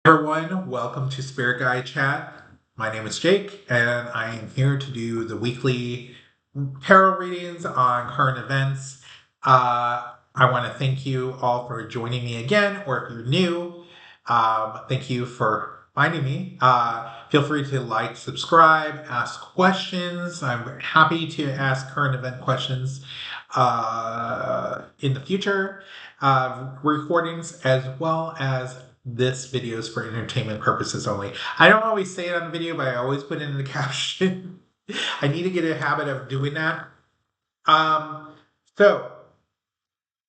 Everyone, welcome to Spirit Guide Chat. My name is Jake, and I am here to do the weekly tarot readings on current events. I want to thank you all for joining me again, or if you're new, thank you for finding me. Feel free to like, subscribe, ask questions. I'm happy to ask current event questions in the future recordings, as well as this video is for entertainment purposes only. I don't always say it on the video, but I always put it in the caption. I need to get a habit of doing that. Um, so,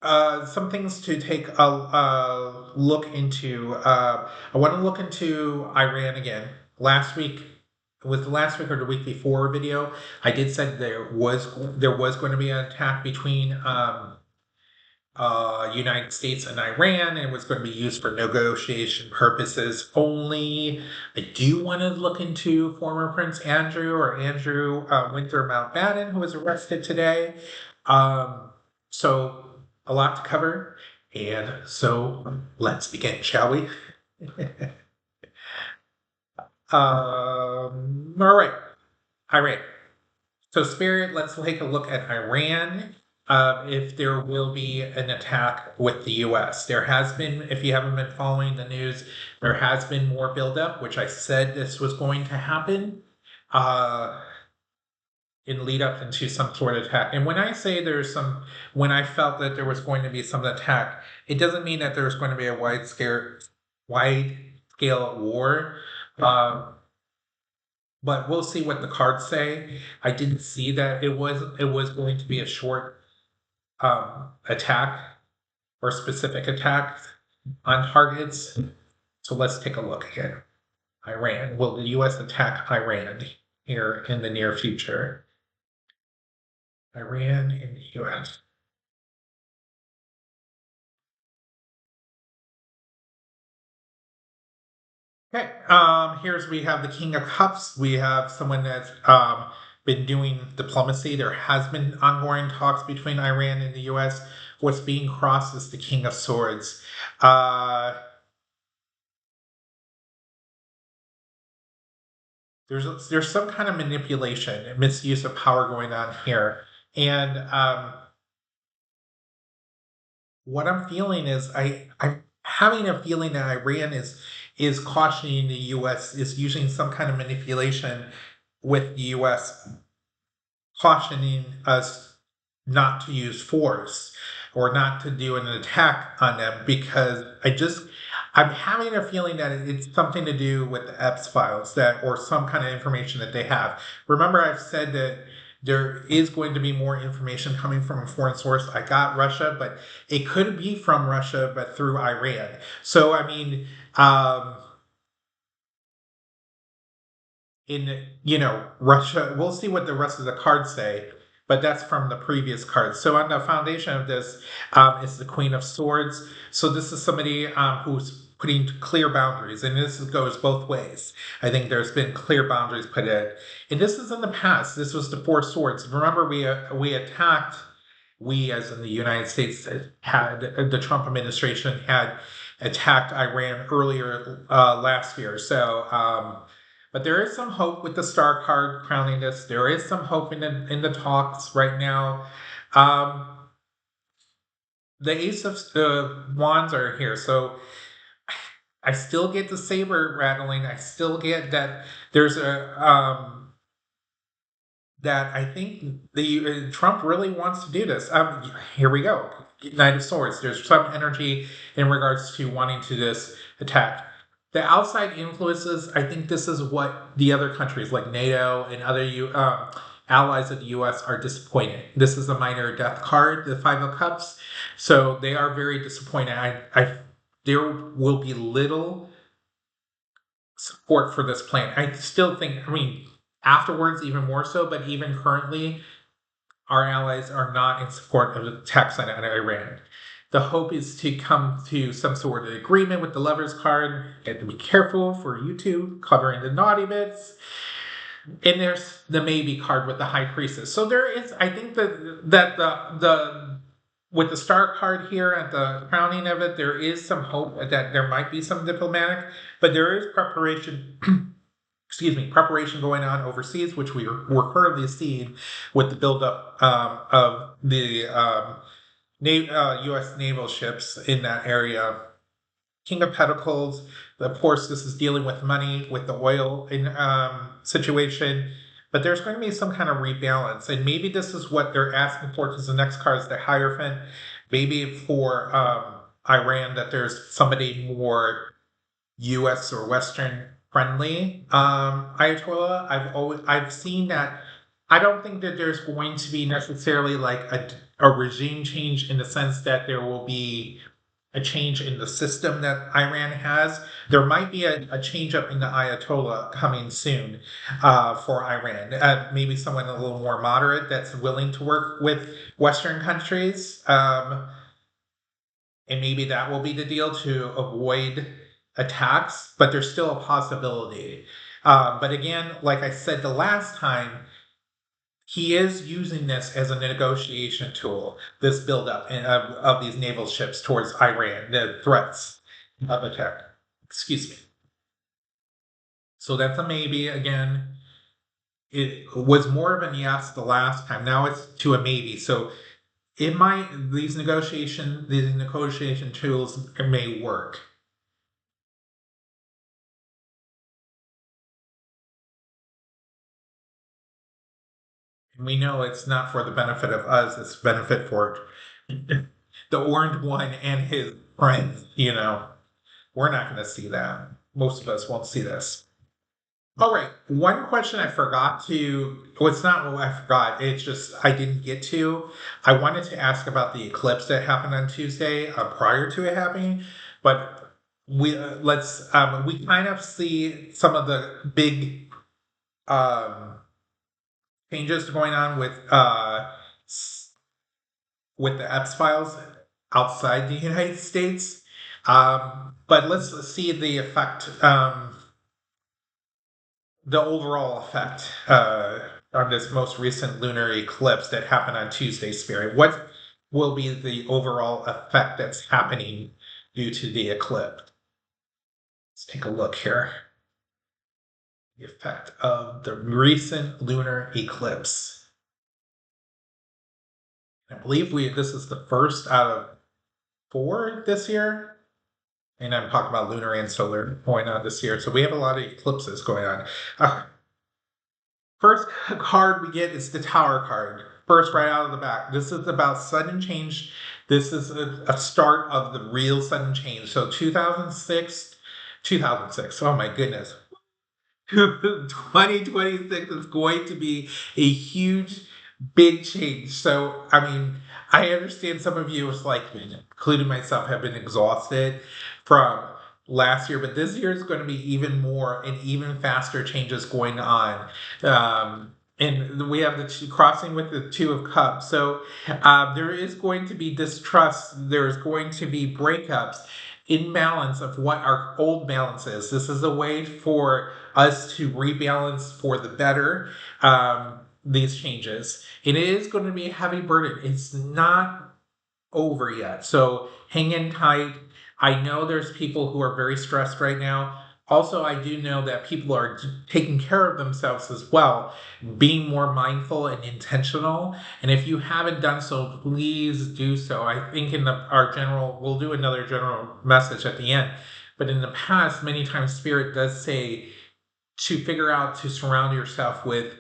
some things to take a look into. I want to look into Iran again. Last week, was the last week or the week before video, I did say there was going to be an attack between United States and Iran, and it was going to be used for negotiation purposes only. I do want to look into former Prince Andrew or Andrew Windsor Mountbatton, who was arrested today. So a lot to cover, and so let's begin, shall we? All right, Iran. So, Spirit, let's take a look at Iran. If there will be an attack with the U.S., there has been, if you haven't been following the news, there has been more buildup, which I said this was going to happen uh, in lead up into some sort of attack. And when I say when I felt that there was going to be some attack, it doesn't mean that there's going to be a wide scale war. Uh, but we'll see what the cards say. I didn't see that it was going to be a short attack or specific attack on targets. So let's take a look again. Iran. Will the U.S. attack Iran here in the near future? Iran and the U.S. Okay. Here's we have the King of Cups. We have someone that's been doing diplomacy. There has been ongoing talks between Iran and the U.S. What's being crossed is the King of Swords. There's some kind of manipulation and misuse of power going on here, and what I'm feeling is I'm having a feeling that Iran is cautioning the U.S. is using some kind of manipulation with the U.S. cautioning us not to use force or not to do an attack on them because I'm having a feeling that it's something to do with the Epps files or some kind of information that they have. Remember, I've said that there is going to be more information coming from a foreign source. I got Russia, but it could be from Russia, but through Iran. So, I mean, Russia, we'll see what the rest of the cards say, but that's from the previous cards. So on the foundation of this is the Queen of Swords. So this is somebody who's putting clear boundaries, and this goes both ways. I think there's been clear boundaries put in, and this is in the past. This was the Four Swords. Remember, we attacked. We, as in the United States, had the Trump administration had attacked Iran earlier last year. So. But there is some hope with the star card crowning this. There is some hope in the talks right now. The Ace of Wands are here, so I still get the saber rattling. I still get that there's that I think the Trump really wants to do this. Here we go. Knight of Swords. There's some energy in regards to wanting to this attack. The outside influences, I think this is what the other countries like NATO and other allies of the U.S. are disappointed. This is a minor death card, the Five of Cups. So they are very disappointed. There will be little support for this plan. I still think, I mean, afterwards, even more so, but even currently, our allies are not in support of the attacks on Iran. The hope is to come to some sort of agreement with the Lover's card. You have to be careful for YouTube covering the naughty bits. And there's the maybe card with the High Priestess. So there is, I think that with the star card here at the crowning of it, there is some hope that there might be some diplomatic, but there is preparation. Excuse me, preparation going on overseas, which we're currently seeing with the buildup of the U.S. naval ships in that area. King of Pentacles. Of course, this is dealing with money, with the oil situation, but there's going to be some kind of rebalance, and maybe this is what they're asking for because the next card is the Hierophant. Maybe for Iran that there's somebody more U.S. or Western friendly. Ayatollah. I've seen that. I don't think that there's going to be necessarily like a regime change in the sense that there will be a change in the system that Iran has. There might be a change up in the Ayatollah coming soon for Iran. Maybe someone a little more moderate that's willing to work with Western countries. And maybe that will be the deal to avoid attacks, but there's still a possibility. But again, like I said the last time, he is using this as a negotiation tool, this buildup of these naval ships towards Iran, the threats of attack. Excuse me. So that's a maybe again. It was more of a yes the last time. Now it's to a maybe. So it might these negotiation tools may work. And we know it's not for the benefit of us, it's benefit for the orange one and his friends, We're not going to see that. Most of us won't see this. All right. One question I forgot to, well, it's not what I forgot. It's just I didn't get to. I wanted to ask about the eclipse that happened on Tuesday prior to it happening, but we kind of see some of the big um, changes going on with the Epps files outside the United States. But let's see the effect. The overall effect on this most recent lunar eclipse that happened on Tuesday, Spirit. What will be the overall effect that's happening due to the eclipse? Let's take a look here. The effect of the recent lunar eclipse. I believe this is the first out of 4 this year. And I'm talking about lunar and solar going on this year. So we have a lot of eclipses going on. First card we get is the Tower card. First, right out of the back. This is about sudden change. This is a start of the real sudden change. So 2006, oh my goodness. 2026 is going to be a huge, big change. So, I mean, I understand some of you, including myself, have been exhausted from last year, but this year is going to be even more and even faster changes going on. And we have the crossing with the Two of Cups. So there is going to be distrust. There's going to be breakups in balance of what our old balance is. This is a way for us to rebalance for the better these changes. And it is going to be a heavy burden. It's not over yet. So hang in tight. I know there's people who are very stressed right now. Also, I do know that people are taking care of themselves as well, being more mindful and intentional. And if you haven't done so, please do so. I think we'll do another general message at the end. But in the past, many times Spirit does say to figure out to surround yourself with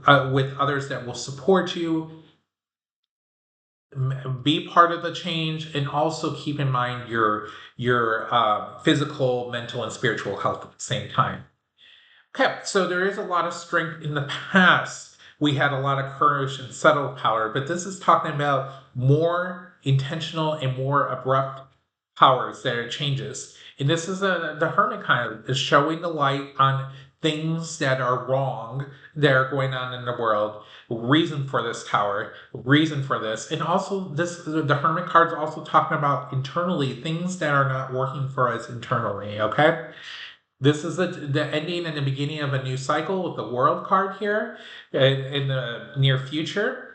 others that will support you, be part of the change, and also keep in mind your physical, mental, and spiritual health at the same time. Okay, so there is a lot of strength in the past. We had a lot of courage and subtle power, but this is talking about more intentional and more abrupt powers that are changes. And this is the Hermit kind is showing the light on things that are wrong that are going on in the world, reason for this tower, reason for this. And also the Hermit card's also talking about internally things that are not working for us internally, okay? This is the ending and the beginning of a new cycle with the World card here in the near future.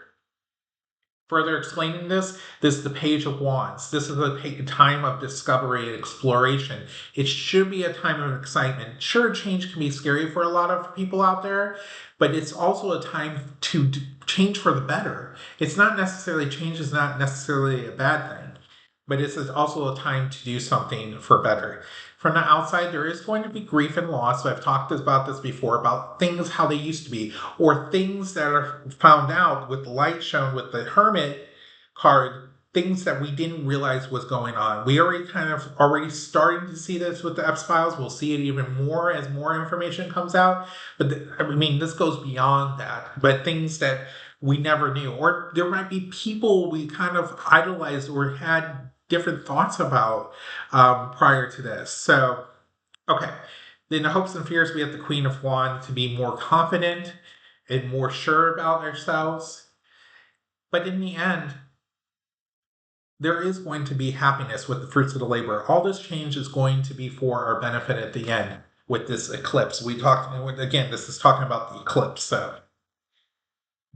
Further explaining this is the Page of Wands. This is a time of discovery and exploration. It should be a time of excitement. Sure, change can be scary for a lot of people out there, but it's also a time to change for the better. It's not necessarily, change is not necessarily a bad thing, but it's also a time to do something for better. From the outside, there is going to be grief and loss. I've talked about this before, about things how they used to be, or things that are found out with the light shown with the Hermit card, things that we didn't realize was going on. We already starting to see this with the X-Files. We'll see it even more as more information comes out. But this goes beyond that. But things that we never knew, or there might be people we kind of idolized or had different thoughts about prior to this. So, okay. In the hopes and fears, we have the Queen of Wands to be more confident and more sure about ourselves. But in the end, there is going to be happiness with the fruits of the labor. All this change is going to be for our benefit at the end with this eclipse. Again, this is talking about the eclipse. So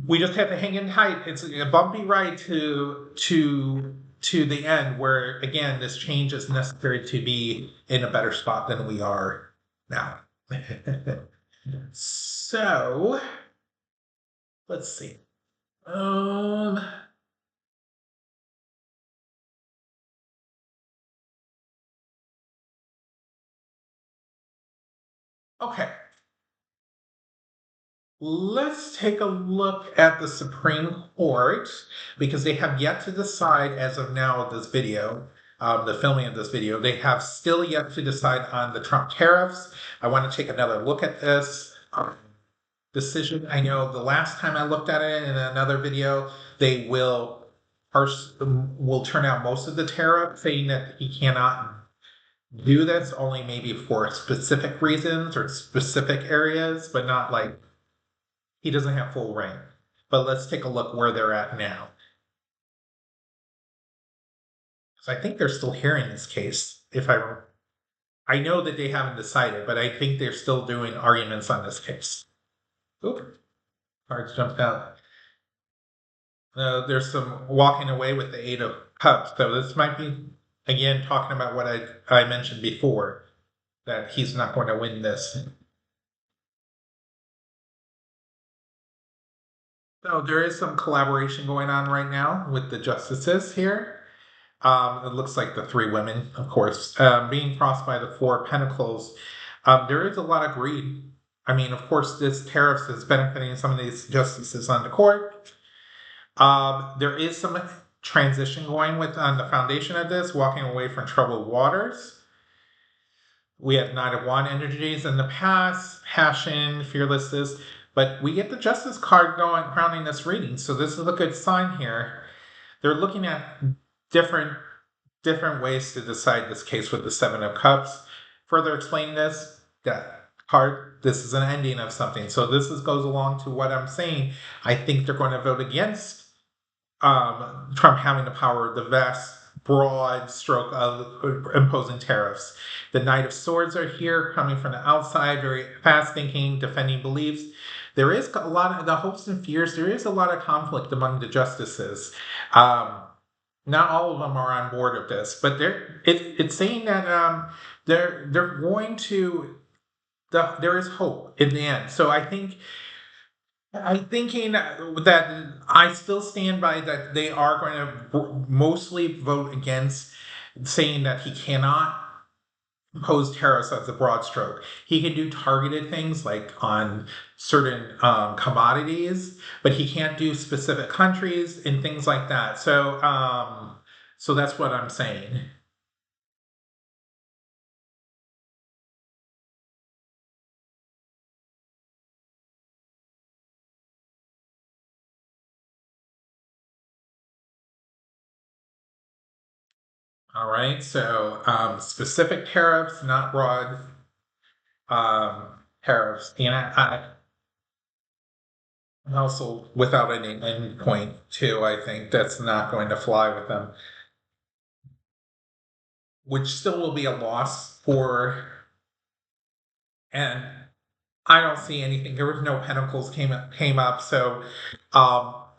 we just have to hang in tight. It's a bumpy ride to the end, where again this change is necessary to be in a better spot than we are now. So let's see. Okay. Let's take a look at the Supreme Court, because they have yet to decide as of now this video, the filming of this video, they have still yet to decide on the Trump tariffs. I want to take another look at this decision. I know the last time I looked at it in another video, they will turn out most of the tariff, saying that he cannot do this, only maybe for specific reasons or specific areas, but not like he doesn't have full reign. But let's take a look where they're at now. So I think they're still hearing this case. I know that they haven't decided, but I think they're still doing arguments on this case. Oop, cards jumped out. There's some walking away with the Eight of Cups. So this might be, again, talking about what I mentioned before, that he's not going to win this. So there is some collaboration going on right now with the justices here. It looks like the three women, of course, being crossed by the Four of Pentacles. There is a lot of greed. Of course, this tariffs is benefiting some of these justices on the court. There is some transition going on the foundation of this, walking away from troubled waters. We have Knight of Wands energies in the past, passion, fearlessness, but we get the Justice card crowning this reading, so this is a good sign here. They're looking at different ways to decide this case with the Seven of Cups. Further explain this, that card, this is an ending of something. So this goes along to what I'm saying. I think they're going to vote against Trump having the power, the vast, broad stroke of imposing tariffs. The Knight of Swords are here, coming from the outside, very fast thinking, defending beliefs. There is a lot of the hopes and fears. There is a lot of conflict among the justices. Not all of them are on board with this, but it's saying that they're going to. There is hope in the end. So I'm thinking that I still stand by that they are going to mostly vote against, saying that he cannot impose tariffs as a broad stroke. He can do targeted things like on certain commodities, but he can't do specific countries and things like that. So that's what I'm saying. All right. So specific tariffs, not broad tariffs, and also without any end point too. I think that's not going to fly with them, which still will be a loss for. And I don't see anything. There was no pentacles came up, so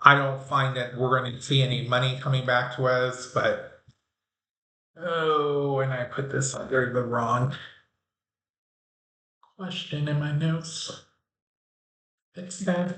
I don't find that we're going to see any money coming back to us, but oh, and I put this under the wrong question in my notes. Fix that.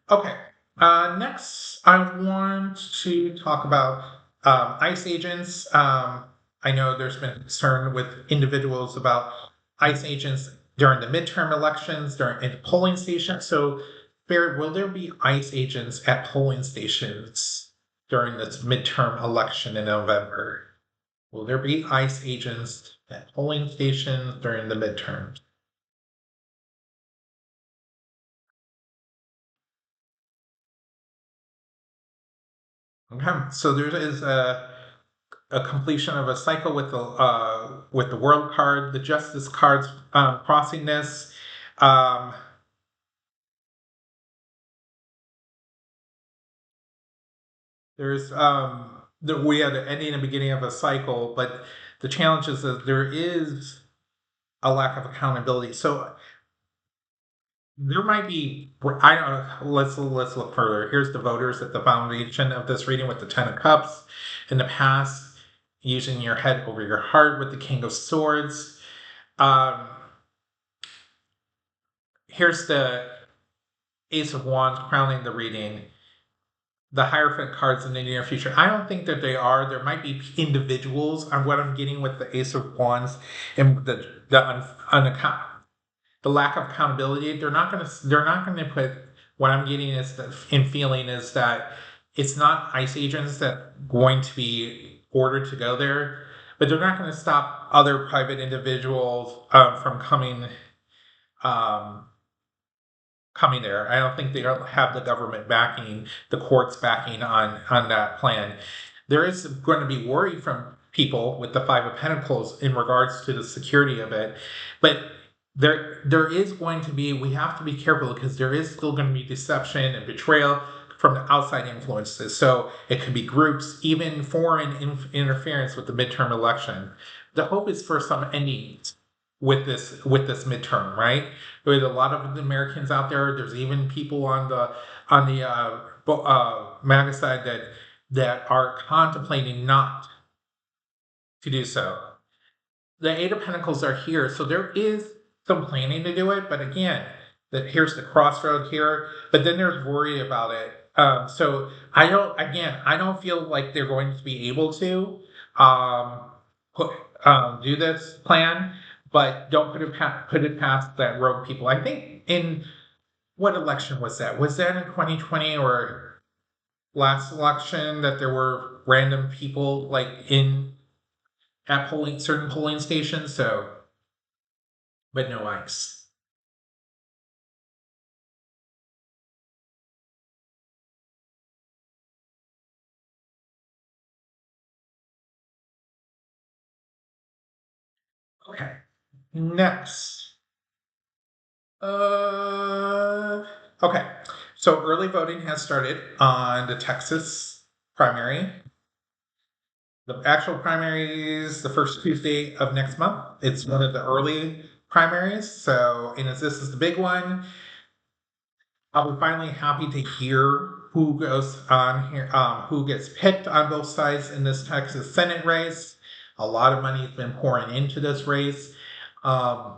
Okay. Next, I want to talk about ICE agents. I know there's been concern with individuals about ICE agents during the midterm elections, at the polling stations. So, Barrett, will there be ICE agents at polling stations during this midterm election in November? Will there be ICE agents at polling stations during the midterms? Okay, so there is a completion of a cycle with the world card, the justice cards crossing this. Um, there's we had an ending and beginning of a cycle, but the challenge is that there is a lack of accountability. So there might be. I don't know. Let's look further. Here's the voters at the foundation of this reading with the Ten of Cups. In the past, using your head over your heart with the King of Swords. Um, Here's the Ace of Wands crowning the reading. The Hierophant cards in the near future. I don't think that they are. There might be individuals on what I'm getting with the Ace of Wands and the lack of accountability. They're not gonna put what I'm getting is that in feeling is that it's not ICE agents that going to be ordered to go there, but they're not going to stop other private individuals from um, coming there. I don't think they don't have the government backing, the courts backing on that plan. There is going to be worry from people with the Five of Pentacles in regards to the security of it, but there is going to be. We have to be careful because there is still going to be deception and betrayal from the outside influences. So it could be groups, even foreign interference with the midterm election. The hope is for some endings with this midterm, right? There's a lot of Americans out there. There's even people on the MAGA side that are contemplating not to do so. The Eight of Pentacles are here, so there is some planning to do it. But again, here's the crossroad here. But then there's worry about it. So I don't feel like they're going to be able to um, put, do this plan. But don't put it past that rogue people. I think in what election was that? Was that in 2020 or last election that there were random people like in at certain polling stations? So, but no ice. Okay. Next. Uh. Okay. So early voting has started on the Texas primary. The actual primary is the first Tuesday of next month. It's one of the early primaries. So, and as this is the big one, I'll be finally happy to hear who goes on here, who gets picked on both sides in this Texas Senate race. A lot of money has been pouring into this race. Um,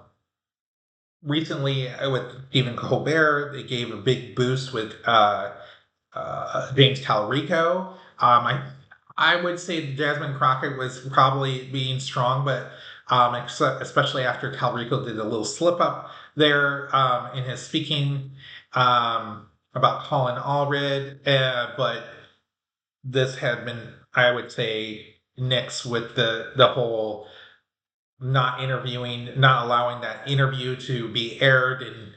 Recently, with Stephen Colbert, they gave a big boost with James Talarico. I would say Jasmine Crockett was probably being strong, but especially after Talarico did a little slip up there in his speaking about Colin Allred, but this had been, I would say, nixed with the whole not allowing that interview to be aired and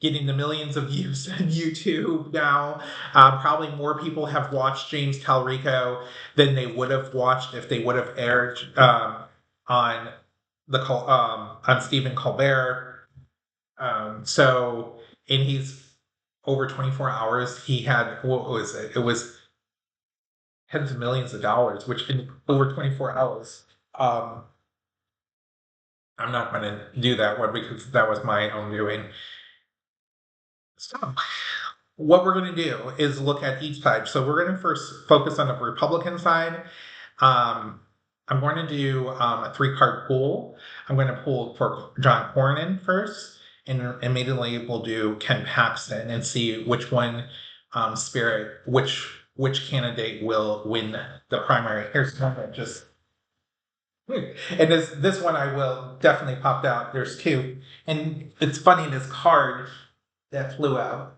getting the millions of views on YouTube now. Probably more people have watched James Talarico than they would have watched if they would have aired on on Stephen Colbert. So, and he's over 24 hours. He had what was it? It was tens of millions of dollars, which in over 24 hours. I'm not going to do that one because that was my own doing. So, what we're going to do is look at each side. So we're going to first focus on the Republican side. Um, I'm going to do a 3 card pool. I'm going to pull for John Cornyn first, and immediately we'll do Ken Paxton and see which one, Spirit, which candidate will win the primary. Here's one that just, and this one I will definitely popped out. There's two, and it's funny, this card that flew out.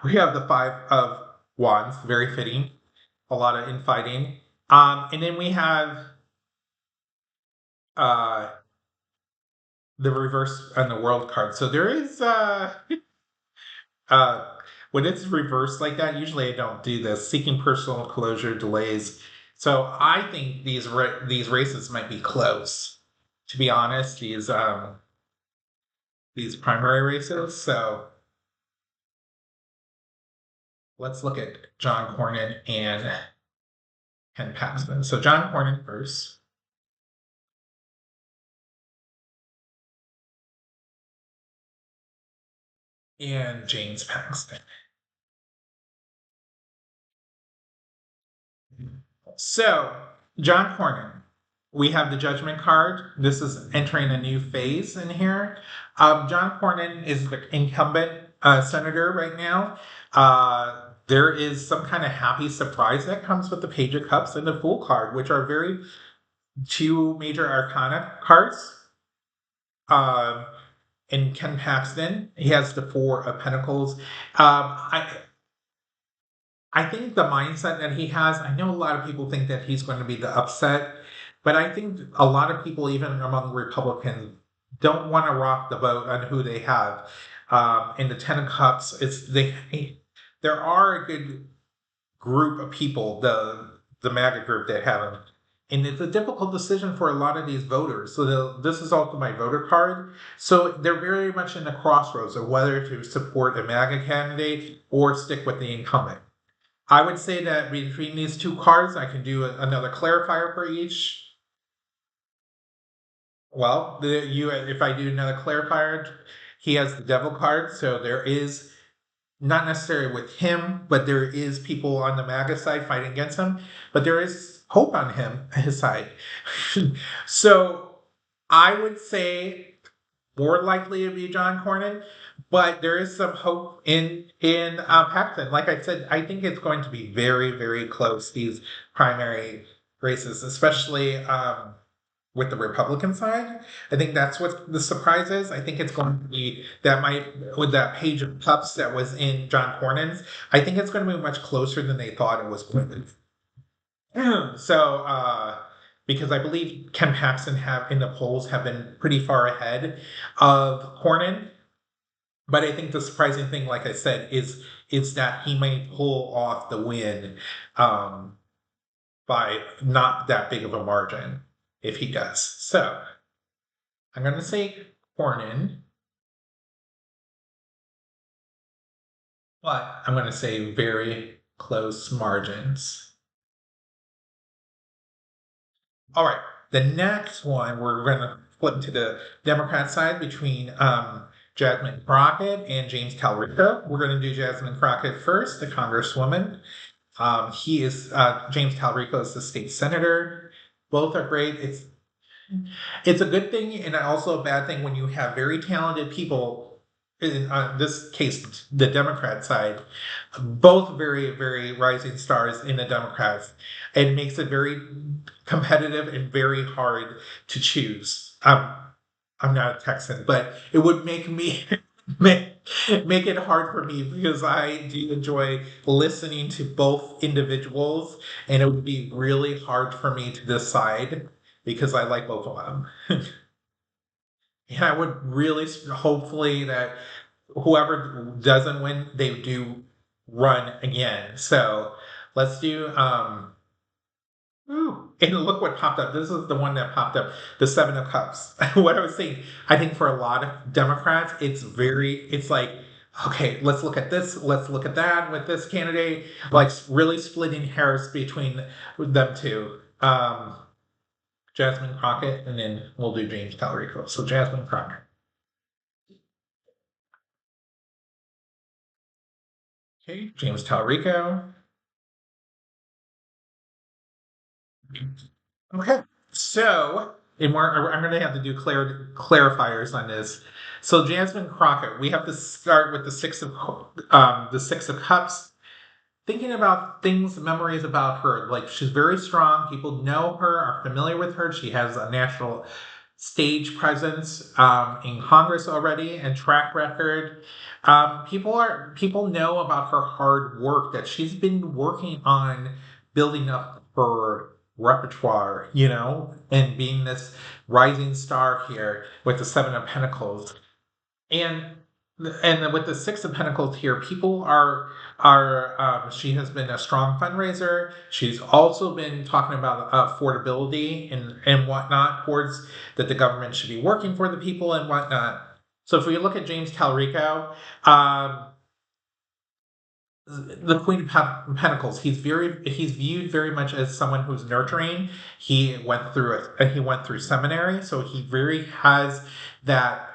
We have the 5 of Wands, very fitting. A lot of infighting. And then we have uh the reverse on the world card. So there is uh when it's reversed like that, usually I don't do this. Seeking personal closure delays. So I think these races might be close. To be honest, these primary races. So let's look at John Cornyn and Ken Paxton. So John Cornyn first. And James Paxton. So, John Cornyn, we have the Judgment card. This is entering a new phase in here. John Cornyn is the incumbent senator right now. There is some kind of happy surprise that comes with the Page of Cups and the Fool card, which are very two major arcana cards. In Ken Paxton, he has the Four of Pentacles. I think the mindset that he has, I know a lot of people think that he's going to be the upset, but I think a lot of people, even among Republicans, don't want to rock the boat on who they have. In the Ten of Cups, there are a good group of people, the MAGA group that have him. And it's a difficult decision for a lot of these voters. So this is also my voter card. So they're very much in the crossroads of whether to support a MAGA candidate or stick with the incumbent. I would say that between these 2 cards, I can do another clarifier for each. Well, if I do another clarifier, he has the Devil card, so there is not necessarily with him, but there is people on the MAGA side fighting against him, but there is hope on his side. So I would say more likely to be John Cornyn, but there is some hope in Paxton. Like I said, I think it's going to be very, very close, these primary races, especially with the Republican side. I think that's what the surprise is. I think it's going to be with that Page of Cups that was in John Cornyn's, I think it's going to be much closer than they thought it was going to be. So, because I believe Ken Paxton in the polls have been pretty far ahead of Cornyn, but I think the surprising thing, like I said, is that he may pull off the win by not that big of a margin if he does. So I'm going to say Cornyn, but I'm going to say very close margins. All right, the next one we're going to flip to the Democrat side between Jasmine Crockett and James Talrico. We're going to do Jasmine Crockett first, the Congresswoman. James Talrico is the state senator. Both are great. It's a good thing and also a bad thing when you have very talented people. In this case, the Democrat side, both very, very rising stars in the Democrats. It makes it very competitive and very hard to choose. I'm not a Texan, but it would make me make it hard for me because I do enjoy listening to both individuals, and it would be really hard for me to decide because I like both of them. And I would really hopefully that whoever doesn't win, they do run again. So let's do ooh, and look what popped up. This is the one that popped up, the Seven of Cups. What I was saying, I think for a lot of Democrats, it's like, okay, let's look at this, let's look at that with this candidate, like really splitting hairs between them two. Jasmine Crockett, and then we'll do James Talrico. So Jasmine Crockett. Okay, James Talrico. Okay, so and I'm going to have to do clarifiers on this. So Jasmine Crockett, we have to start with the Six of Cups. Thinking about things, memories about her. Like she's very strong. People know her, are familiar with her. She has a national stage presence in Congress already and track record. People know about her hard work that she's been working on building up her repertoire, and being this rising star here with the Seven of Pentacles. And with the Six of Pentacles here, people are she has been a strong fundraiser. She's also been talking about affordability and whatnot towards that the government should be working for the people and whatnot. So if we look at James Talrico, um, the Queen of Pentacles, he's viewed very much as someone who's nurturing. He went through it. He went through seminary, so he very has that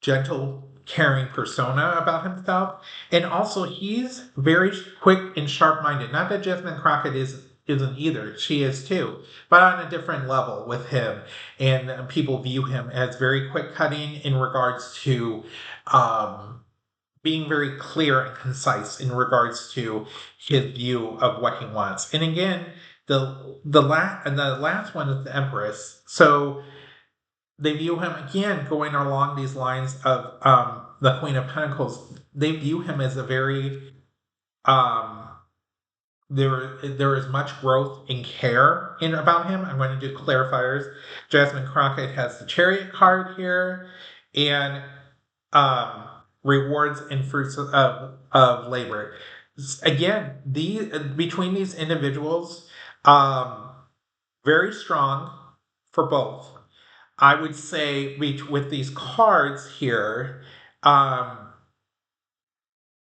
gentle, caring persona about himself. And also, he's very quick and sharp-minded. Not that Jasmine Crockett isn't either. She is too, but on a different level with him. And people view him as very quick-cutting in regards to being very clear and concise in regards to his view of what he wants. And again, the last one is the Empress. So they view him again going along these lines of the Queen of Pentacles. They view him as a very um, there is much growth and care in about him. I'm going to do clarifiers. Jasmine Crockett has the Chariot card here, and um, rewards and fruits of labor. Again, between these individuals, um, very strong for both. I would say with these cards here, um,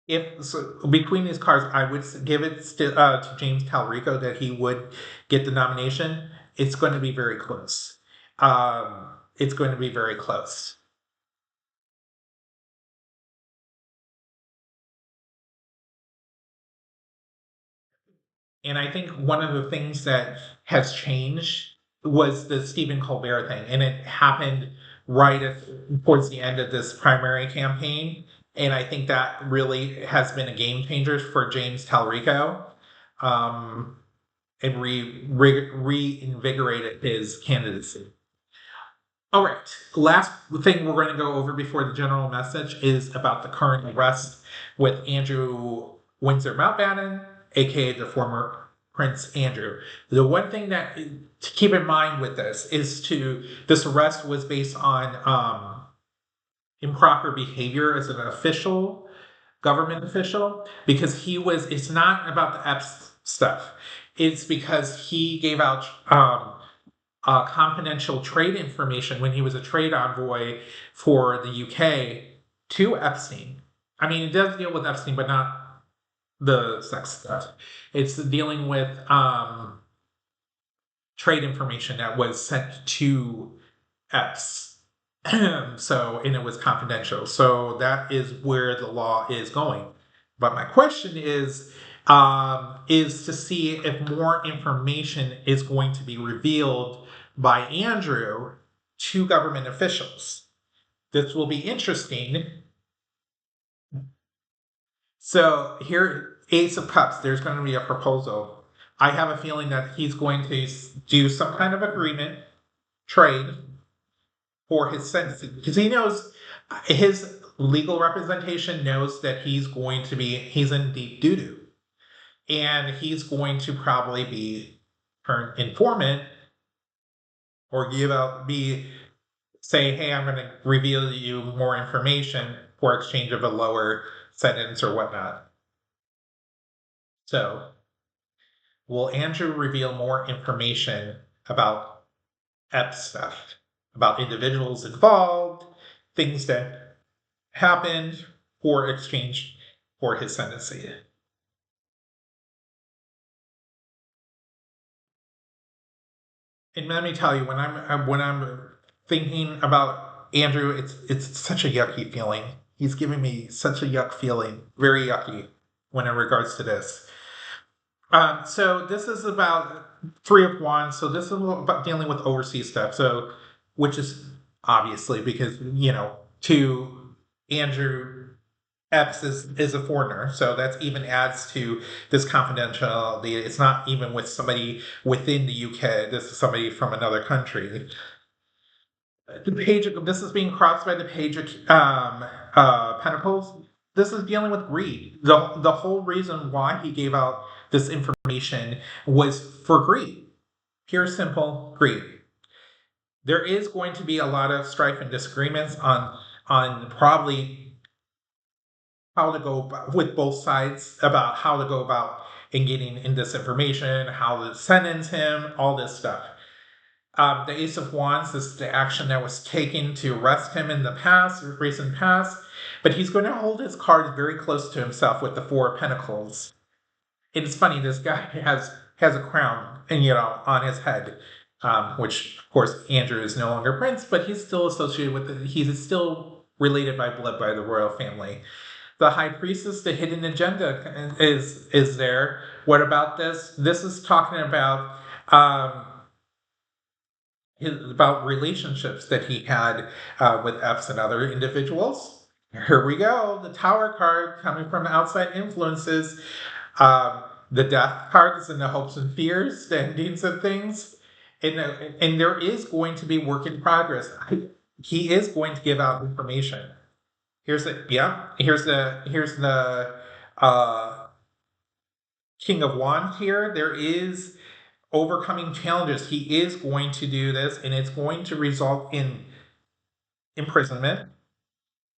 if so, between these cards, I would give it to James Talrico that he would get the nomination. It's going to be very close. It's going to be very close. And I think one of the things that has changed was the Stephen Colbert thing, and it happened towards the end of this primary campaign. And I think that really has been a game changer for James Talrico, um, and reinvigorated his candidacy. All right. Last thing we're going to go over before the general message is about the current arrest with Andrew Windsor Mountbatton, aka the former Prince Andrew. The one thing that to keep in mind with this arrest was based on improper behavior as an official, government official, because it's not about the Epps stuff. It's because he gave out confidential trade information when he was a trade envoy for the UK to Epstein. I mean, it does deal with Epstein, but not the sex stuff. It's dealing with trade information that was sent to Epps. And it was confidential. So that is where the law is going. But my question is to see if more information is going to be revealed by Andrew to government officials. This will be interesting. So here, Ace of Cups, there's going to be a proposal. I have a feeling that he's going to do some kind of agreement, trade, for his sentencing because he knows his legal representation knows that he's in deep doo doo, and he's going to probably be turned informant or say, hey, I'm going to reveal to you more information for exchange of a lower sentence or whatnot. So will Andrew reveal more information about Epps stuff, about individuals involved, things that happened for exchange for his sentencing? And let me tell you, when I'm thinking about Andrew, it's such a yucky feeling. He's giving me such a yuck feeling, very yucky when in regards to this. So this is about Three of Wands. So this is about dealing with overseas stuff. So, which is obviously because to Andrew Epps is a foreigner, so that even adds to this confidentiality. It's not even with somebody within the UK. This is somebody from another country. The page. This is being crossed by the page of Pentacles. This is dealing with greed. The whole reason why he gave out this information was for greed. Pure, simple greed. There is going to be a lot of strife and disagreements on probably how to go about, with both sides about how to go about in getting in this information, how to sentence him, all this stuff. The Ace of Wands is the action that was taken to arrest him in the past, recent past, but he's going to hold his cards very close to himself with the Four of Pentacles. It's funny, this guy has a crown and on his head, which of course Andrew is no longer prince, but he's still associated with it. He's still related by blood by the royal family. The High Priestess, the hidden agenda is there. What about this? This is talking about relationships that he had with Epps and other individuals. Here we go. The Tower card coming from outside influences. The Death card is in the hopes and fears, the endings of things. And there is going to be work in progress. He is going to give out information. Here's the King of Wands here. There is overcoming challenges. He is going to do this, and it's going to result in imprisonment.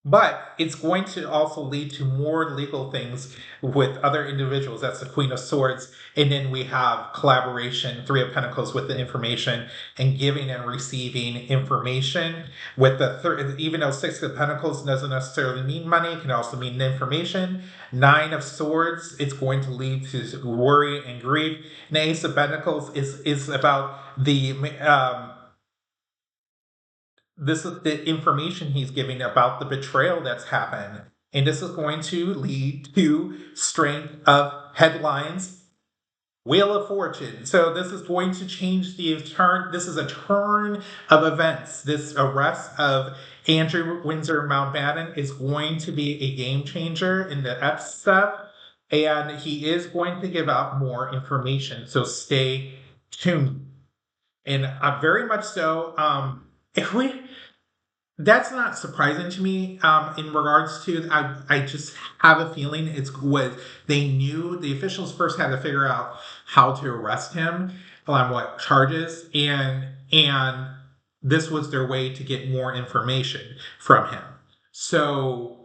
But it's going to also lead to more legal things with other individuals. That's the Queen of Swords. And then we have collaboration, Three of Pentacles with the information and giving and receiving information. With the even though Six of Pentacles doesn't necessarily mean money, it can also mean information. Nine of Swords, it's going to lead to worry and grief. And Ace of Pentacles is about the this is the information he's giving about the betrayal that's happened. And this is going to lead to strength of headlines. Wheel of Fortune. So this is going to change the turn. This is a turn of events. This arrest of Andrew Windsor Mountbatton is going to be a game changer in the Epps stuff. And he is going to give out more information. So stay tuned. And very much so, that's not surprising to me in regards to, I just have a feeling it's what they knew. The officials first had to figure out how to arrest him on what charges, and this was their way to get more information from him. So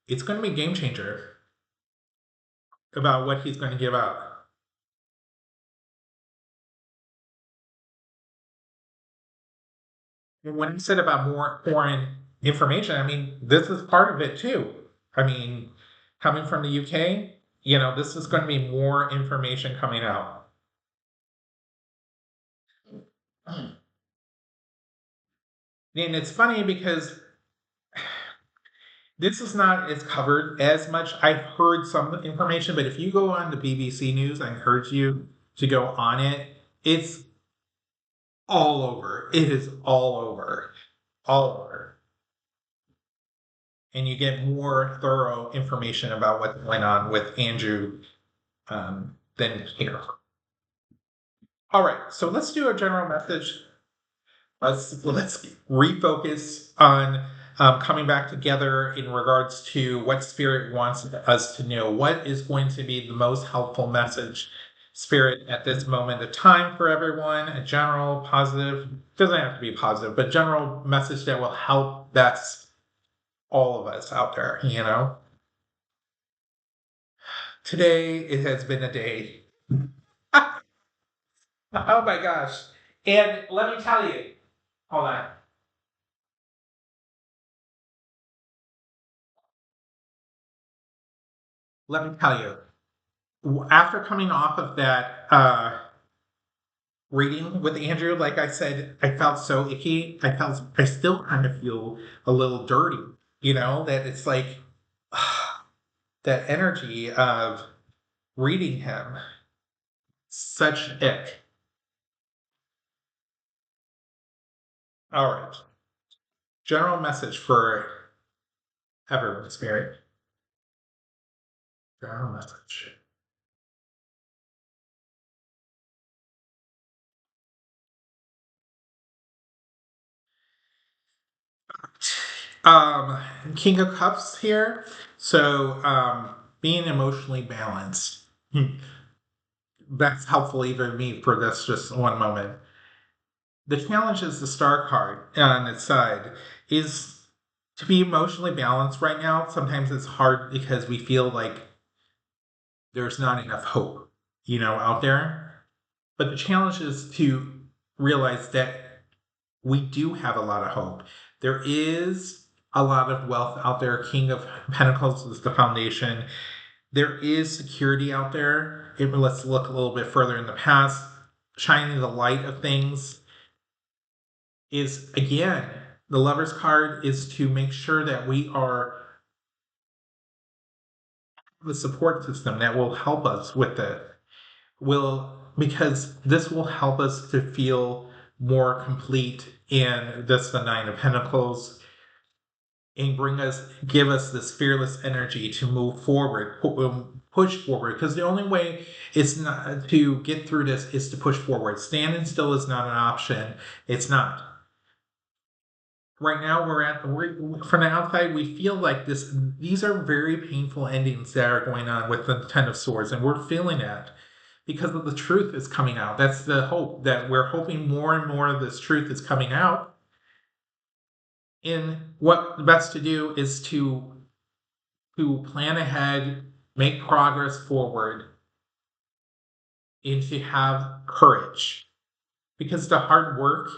it's going to be a game changer about what he's going to give out. When he said about more foreign information, I mean, this is part of it too. I mean, coming from the UK, this is going to be more information coming out. And it's funny because this is not as covered as much. I've heard some information, but if you go on the BBC News, I encourage you to go on it. It's all over. It is all over. All over. And you get more thorough information about what went on with Andrew than here. All right, so let's do a general message. Let's refocus on coming back together in regards to what Spirit wants us to know. What is going to be the most helpful message, Spirit, at this moment of time for everyone? A general, positive, doesn't have to be positive, but general message that will help best all of us out there, Today, it has been a day. Oh my gosh. And let me tell you, hold on. Let me tell you, after coming off of that reading with Andrew, like I said, I felt so icky. I still kind of feel a little dirty, that it's like, that energy of reading him. Such ick. All right. General message for everyone, Spirit. General message. Um, King of Cups here. So, being emotionally balanced. That's helpful even to me for this just one moment. The challenge is the star card on its side is to be emotionally balanced right now. Sometimes it's hard because we feel like there's not enough hope, out there. But the challenge is to realize that we do have a lot of hope. There is a lot of wealth out there. King of Pentacles is the foundation. There is security out there. Let's look a little bit further in the past. Shining the light of things is, again, the Lover's card is to make sure that we are the support system that will help us with it. Because this will help us to feel more complete in the Nine of Pentacles and give us this fearless energy to move forward, push forward. Because the only way is not to get through this is to push forward. Standing still is not an option. It's not. Right now, from the outside, we feel like these are very painful endings that are going on with the Ten of Swords, and we're feeling that because of the truth is coming out. That's the hope, that we're hoping more and more of this truth is coming out. And what the best to do is to plan ahead, make progress forward, and to have courage. Because the hard work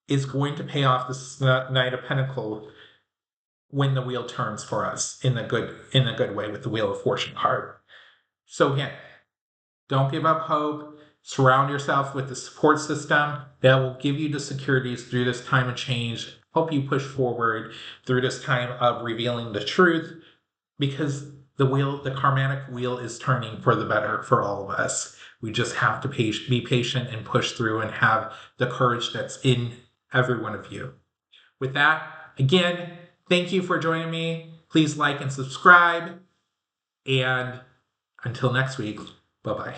is going to pay off this Knight of Pentacles when the wheel turns for us in a good way with the Wheel of Fortune card. So again, don't give up hope. Surround yourself with the support system that will give you the securities through this time of change, help you push forward through this time of revealing the truth, because the karmatic wheel is turning for the better for all of us. We just have to be patient and push through and have the courage that's in every one of you. With that, again, thank you for joining me. Please like and subscribe. And until next week, bye-bye.